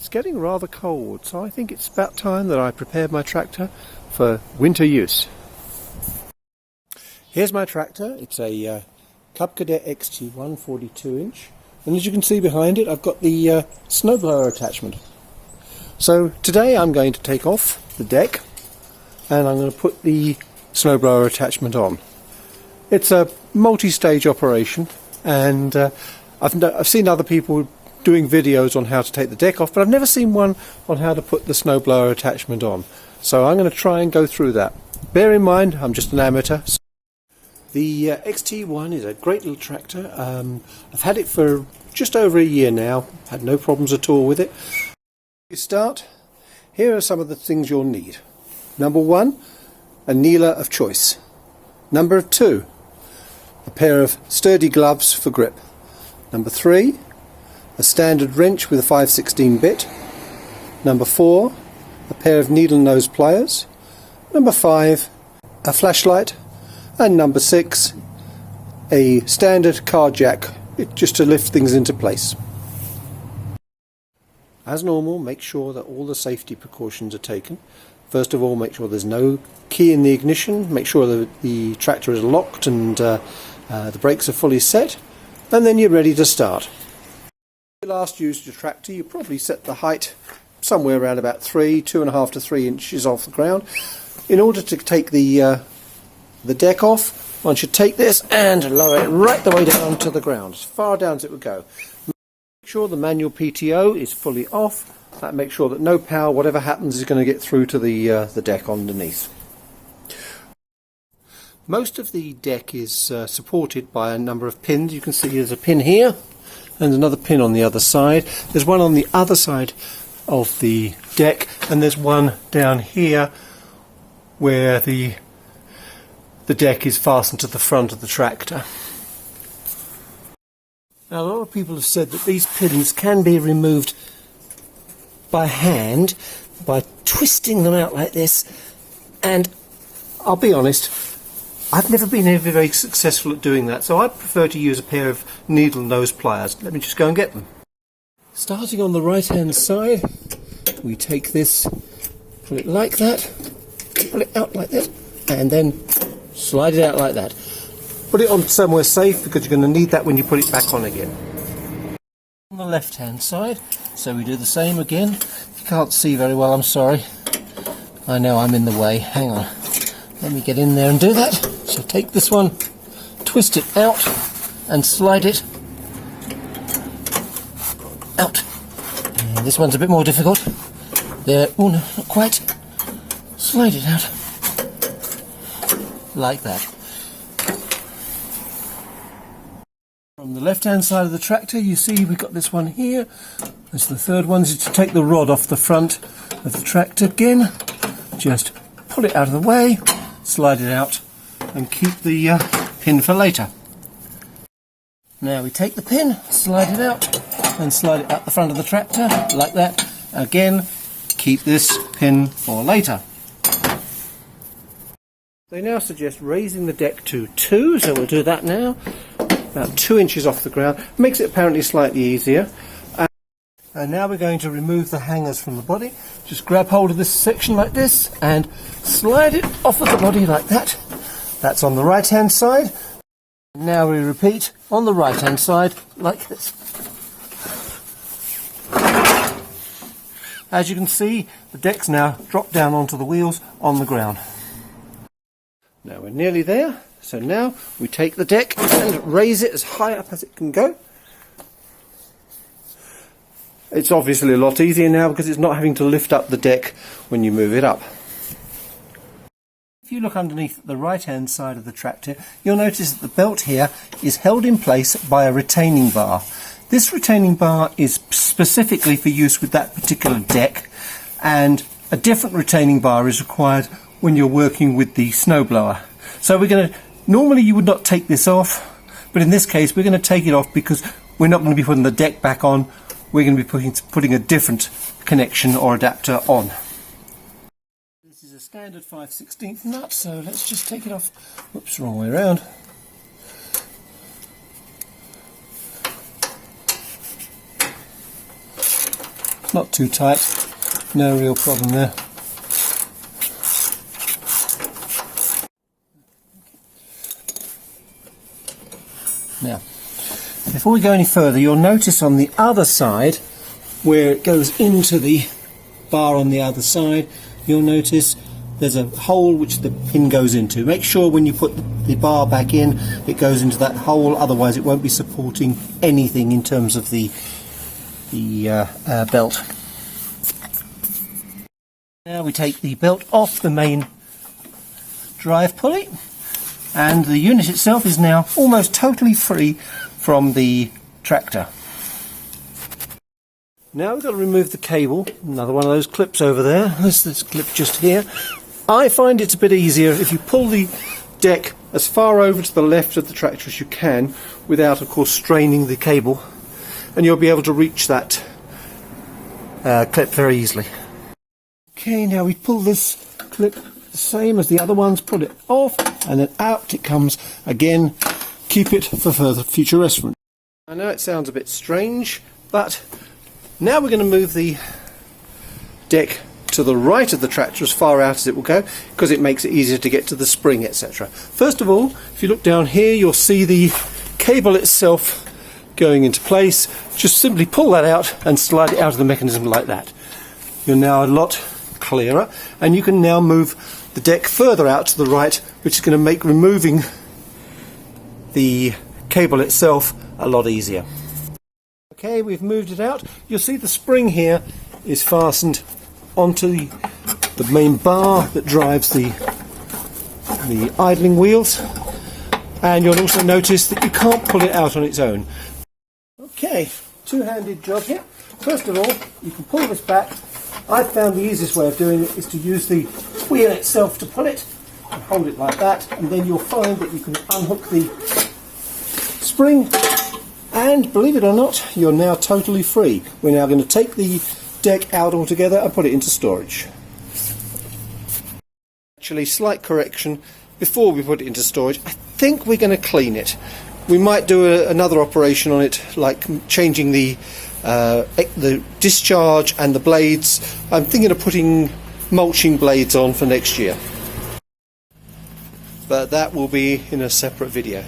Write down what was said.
It's getting rather cold, so I think it's about time that I prepared my tractor for winter use. Here's my tractor. It's a Cub Cadet XT1 42 inch, and as you can see behind it I've got the snowblower attachment. So today I'm going to take off the deck and I'm going to put the snowblower attachment on. It's a multi-stage operation, and I've seen other people doing videos on how to take the deck off, but I've never seen one on how to put the snowblower attachment on. So I'm going to try and go through that. Bear in mind, I'm just an amateur. The XT1 is a great little tractor. I've had it for just over a year now, had no problems at all with it. To start, here are some of the things you'll need. Number 1, a kneeler of choice. Number 2, a pair of sturdy gloves for grip. Number 3, a standard wrench with a 5/16 bit. Number 4, a pair of needle nose pliers. Number 5, a flashlight. And number 6, a standard car jack, just to lift things into place. As normal, make sure that all the safety precautions are taken. First of all, make sure there's no key in the ignition, make sure that the tractor is locked and the brakes are fully set, and then you're ready to start. When you last used your tractor, you probably set the height somewhere around about 2.5 to 3 inches off the ground. In order to take the deck off, one should take this and lower it right the way down to the ground, as far down as it would go. Make sure the manual PTO is fully off. That makes sure that no power, whatever happens, is going to get through to the deck underneath. Most of the deck is supported by a number of pins. You can see there's a pin here and another pin on the other side. There's one on the other side of the deck, and there's one down here where the deck is fastened to the front of the tractor. Now, a lot of people have said that these pins can be removed by hand by twisting them out like this, and I'll be honest, I've never been very successful at doing that, so I prefer to use a pair of needle nose pliers. Let me just go and get them. Starting on the right hand side, we take this, pull it like that, pull it out like that, and then slide it out like that. Put it on somewhere safe, because you're going to need that when you put it back on again. On the left hand side, so we do the same again. If you can't see very well, I'm sorry. I know I'm in the way. Hang on. Let me get in there and do that. So take this one, twist it out and slide it out. And this one's a bit more difficult. There, oh no, not quite. Slide it out. Like that. From the left hand side of the tractor, you see we've got this one here. That's the third one, is to take the rod off the front of the tractor again. Just pull it out of the way, slide it out, and keep the pin for later. Now we take the pin, slide it out, and slide it out the front of the tractor, like that. Again, keep this pin for later. They now suggest raising the deck to 2, so we'll do that now. About 2 inches off the ground. Makes it apparently slightly easier. And now we're going to remove the hangers from the body. Just grab hold of this section like this and slide it off of the body like that. That's on the right hand side. Now we repeat on the right hand side like this. As you can see, the deck's now dropped down onto the wheels on the ground. Now we're nearly there, so now we take the deck and raise it as high up as it can go. It's obviously a lot easier now because it's not having to lift up the deck when you move it up. If you look underneath the right hand side of the tractor, you'll notice that the belt here is held in place by a retaining bar. This retaining bar is specifically for use with that particular deck, and a different retaining bar is required when you're working with the snowblower. So normally you would not take this off, but in this case we're going to take it off because we're not going to be putting the deck back on. We're going to be putting a different connection or adapter on. This is a standard 5/16 nut, so let's just take it off. Whoops, wrong way around. not too tight, no real problem there. Now, before we go any further, you'll notice on the other side, where it goes into the bar on the other side, you'll notice there's a hole which the pin goes into. Make sure when you put the bar back in, it goes into that hole, otherwise it won't be supporting anything in terms of the belt. Now we take the belt off the main drive pulley, and the unit itself is now almost totally free from the tractor. Now we've got to remove the cable. Another one of those clips over there. There's this clip just here. I find it's a bit easier if you pull the deck as far over to the left of the tractor as you can, without of course straining the cable, and you'll be able to reach that clip very easily. Okay, now we pull this clip the same as the other ones, pull it off, and then out it comes again. Keep it for further future reference. I know it sounds a bit strange, but now we're going to move the deck to the right of the tractor as far out as it will go, because it makes it easier to get to the spring, etc. First of all, if you look down here, you'll see the cable itself going into place. Just simply pull that out and slide it out of the mechanism like that. You're now a lot clearer, and you can now move the deck further out to the right, which is going to make removing the cable itself a lot easier. Okay, we've moved it out. You'll see the spring here is fastened onto the main bar that drives the idling wheels, and you'll also notice that you can't pull it out on its own. Okay, two-handed job here. First of all, you can pull this back. I've found the easiest way of doing it is to use the wheel itself to pull it and hold it like that, and then you'll find that you can unhook the spring, and believe it or not, you're now totally free. We're now going to take the deck out altogether and put it into storage. Actually, slight correction, before we put it into storage, I think we're going to clean it. We might do another operation on it, like changing the discharge and the blades. I'm thinking of putting mulching blades on for next year, but that will be in a separate video.